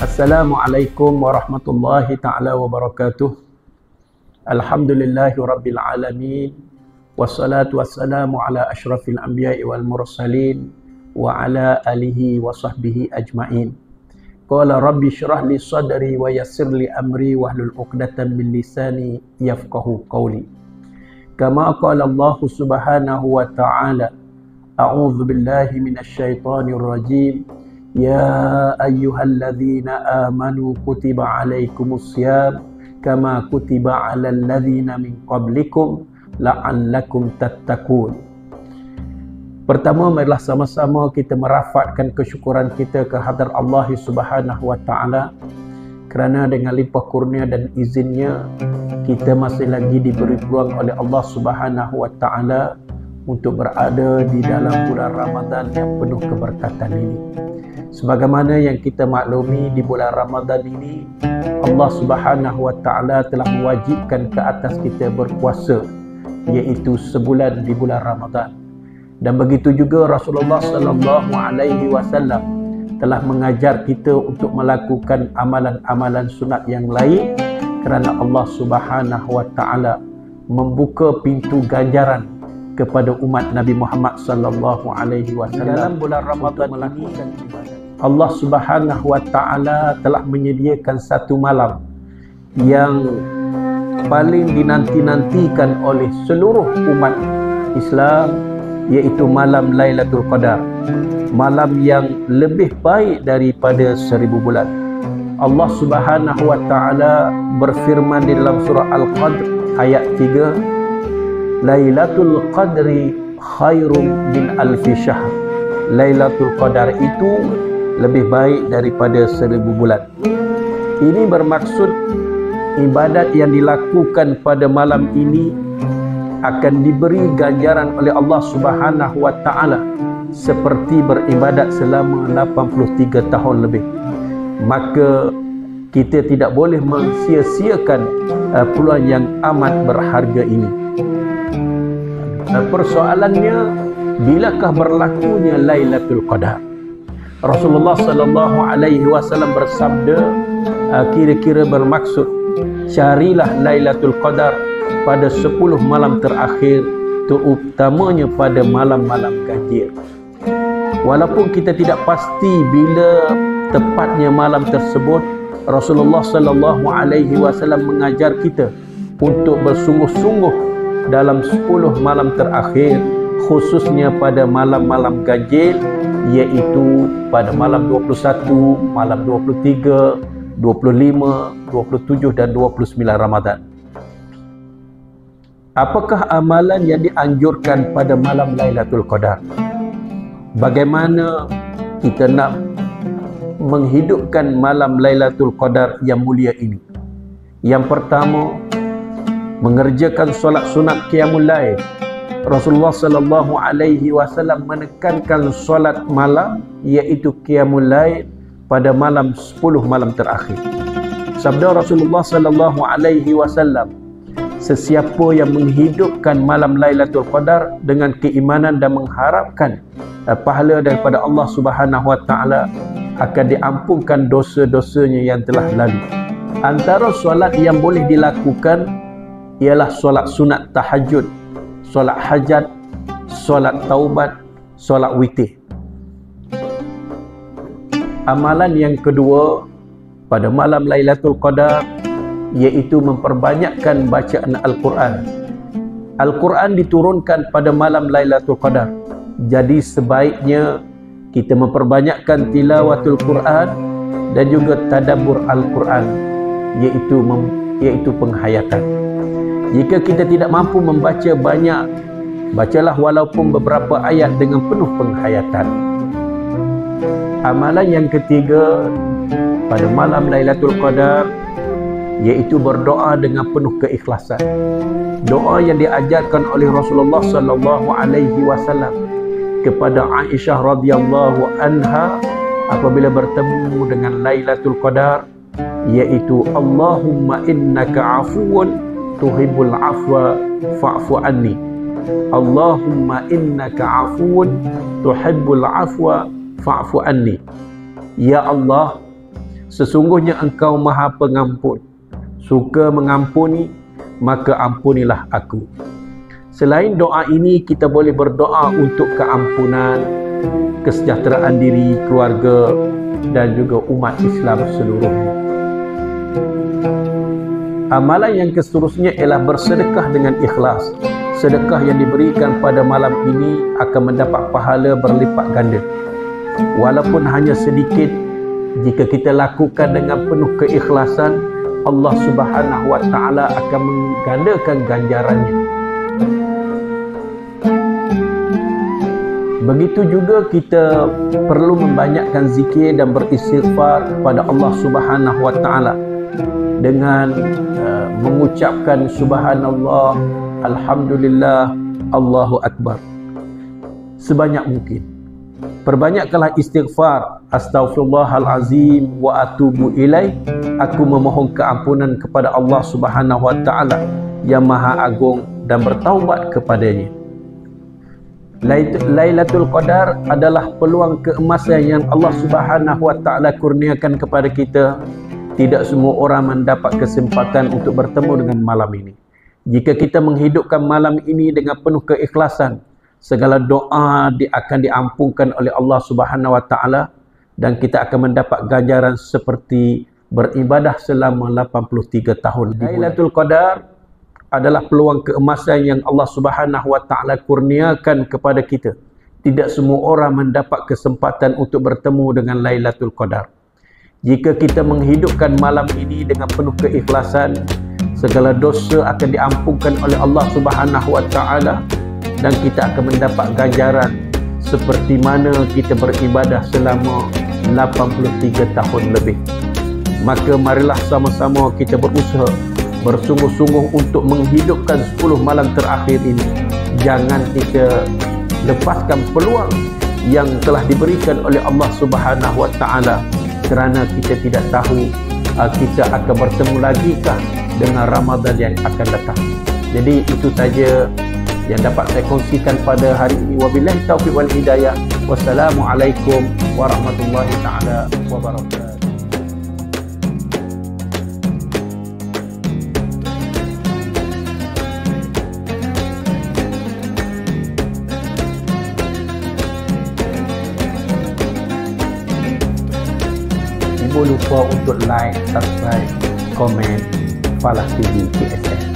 Assalamualaikum warahmatullahi ta'ala wabarakatuh. Alhamdulillahi rabbil alamin. Wassalatu wassalamu ala ashrafil anbiya'i wal mursalin wa ala alihi wa sahbihi ajma'in. Qala rabbi syrah li sadri wa yassir li amri wahlul 'uqdatam min lisani yafqahu qawli. Kama qala Allah subhanahu wa ta'ala, a'udzu billahi minasy syaithanir rajim. Ya ayyuhalladzina amanu kutiba alaikumus syiyam kama kutiba alal ladzina min qablikum la'allakum tattaqun. Pertama, marilah sama-sama kita merafatkan kesyukuran kita ke hadrat Allah Subhanahu wa taala kerana dengan limpah kurnia dan izinnya kita masih lagi diberi peluang oleh Allah Subhanahu wa taala untuk berada di dalam bulan Ramadan yang penuh keberkatan ini. Sebagaimana yang kita maklumi, di bulan Ramadan ini Allah Subhanahu wa taala telah mewajibkan ke atas kita berpuasa, iaitu sebulan di bulan Ramadan. Dan begitu juga Rasulullah sallallahu alaihi wasallam telah mengajar kita untuk melakukan amalan-amalan sunat yang lain kerana Allah Subhanahu wa taala membuka pintu ganjaran kepada umat Nabi Muhammad sallallahu alaihi wasallam. Dalam bulan Ramadan melakukan ibadat, Allah Subhanahu wa taala telah menyediakan satu malam yang paling dinanti-nantikan oleh seluruh umat Islam, iaitu malam Lailatul Qadar. Malam yang lebih baik daripada 1000 bulan. Allah Subhanahu wa taala berfirman di dalam surah Al-Qadr ayat 3, Lailatul Qadri khairum min alfi syahr. Lailatul Qadar itu lebih baik daripada 1000 bulan. Ini bermaksud ibadat yang dilakukan pada malam ini akan diberi ganjaran oleh Allah Subhanahu wa taala seperti beribadat selama 83 tahun lebih. Maka kita tidak boleh mensia-siakan peluang yang amat berharga ini. Persoalannya, bilakah berlakunya Lailatul Qadar? Rasulullah sallallahu alaihi wasallam bersabda, kira-kira bermaksud carilah Lailatul Qadar pada 10 malam terakhir, terutamanya pada malam-malam ganjil. Walaupun kita tidak pasti bila tepatnya malam tersebut, Rasulullah sallallahu alaihi wasallam mengajar kita untuk bersungguh-sungguh dalam 10 malam terakhir, khususnya pada malam-malam ganjil, iaitu pada malam 21, malam 23, 25, 27 dan 29 Ramadan. Apakah amalan yang dianjurkan pada malam Lailatul Qadar? Bagaimana kita nak menghidupkan malam Lailatul Qadar yang mulia ini? Yang pertama, mengerjakan solat sunat qiyamul lail. Rasulullah sallallahu alaihi wasallam menekankan solat malam, iaitu qiyamul lail, pada malam 10 malam terakhir. Sabda Rasulullah sallallahu alaihi wasallam, sesiapa yang menghidupkan malam Lailatul Qadar dengan keimanan dan mengharapkan pahala daripada Allah Subhanahu wa taala, akan diampunkan dosa-dosanya yang telah lalu. Antara solat yang boleh dilakukan ialah solat sunat tahajud, solat hajat, solat taubat, solat witir. Amalan yang kedua pada malam Lailatul Qadar iaitu memperbanyakkan bacaan Al-Quran. Al-Quran diturunkan pada malam Lailatul Qadar. Jadi sebaiknya kita memperbanyakkan tilawatul Quran dan juga tadabbur Al-Quran, iaitu penghayatan. Jika kita tidak mampu membaca banyak, bacalah walaupun beberapa ayat dengan penuh penghayatan. Amalan yang ketiga pada malam Lailatul Qadar iaitu berdoa dengan penuh keikhlasan. Doa yang diajarkan oleh Rasulullah sallallahu alaihi wasallam kepada Aisyah radhiyallahu anha apabila bertemu dengan Lailatul Qadar, iaitu Allahumma innaka afuwun tuhibbul afwa fa'fu anni. Allahumma innaka afuwun tuhibbul afwa fa'fu anni. Ya Allah, sesungguhnya Engkau Maha Pengampun, suka mengampuni, maka ampunilah aku. Selain doa ini, kita boleh berdoa untuk keampunan, kesejahteraan diri, keluarga dan juga umat Islam seluruhnya. Amalan yang seterusnya ialah bersedekah dengan ikhlas. Sedekah yang diberikan pada malam ini akan mendapat pahala berlipat ganda. Walaupun hanya sedikit, jika kita lakukan dengan penuh keikhlasan, Allah Subhanahu wa Ta'ala akan menggandakan ganjarannya. Begitu juga kita perlu membanyakkan zikir dan beristighfar kepada Allah Subhanahu wa Ta'ala dengan mengucapkan subhanallah, alhamdulillah, Allahu Akbar sebanyak mungkin. Perbanyakkanlah istighfar, astaghfirullahalazim wa atubu ilaih. Aku memohon keampunan kepada Allah Subhanahu wa Ta'ala yang Maha Agung dan bertaubat kepadanya. Lailatul Qadar adalah peluang keemasan yang Allah Subhanahu wa Ta'ala kurniakan kepada kita. Tidak semua orang mendapat kesempatan untuk bertemu dengan malam ini. Jika kita menghidupkan malam ini dengan penuh keikhlasan, segala doa akan diampunkan oleh Allah Subhanahu wa Ta'ala dan kita akan mendapat ganjaran seperti beribadah selama 83 tahun. Lailatul Qadar adalah peluang keemasan yang Allah Subhanahu wa Ta'ala kurniakan kepada kita. Tidak semua orang mendapat kesempatan untuk bertemu dengan Lailatul Qadar. Jika kita menghidupkan malam ini dengan penuh keikhlasan, segala dosa akan diampunkan oleh Allah Subhanahu wa Ta'ala dan kita akan mendapat ganjaran seperti mana kita beribadah selama 83 tahun lebih. Maka marilah sama-sama kita berusaha bersungguh-sungguh untuk menghidupkan 10 malam terakhir ini. Jangan kita lepaskan peluang yang telah diberikan oleh Allah Subhanahu wa Ta'ala, kerana kita tidak tahu kita akan bertemu lagi kah dengan Ramadan yang akan datang. Jadi itu saja yang dapat saya kongsikan pada hari ini. Wabillahi taufiq wal hidayah. Wassalamualaikum warahmatullahi taala wabarakatuh. Jangan lupa untuk like, subscribe, komen Falah TV KSS.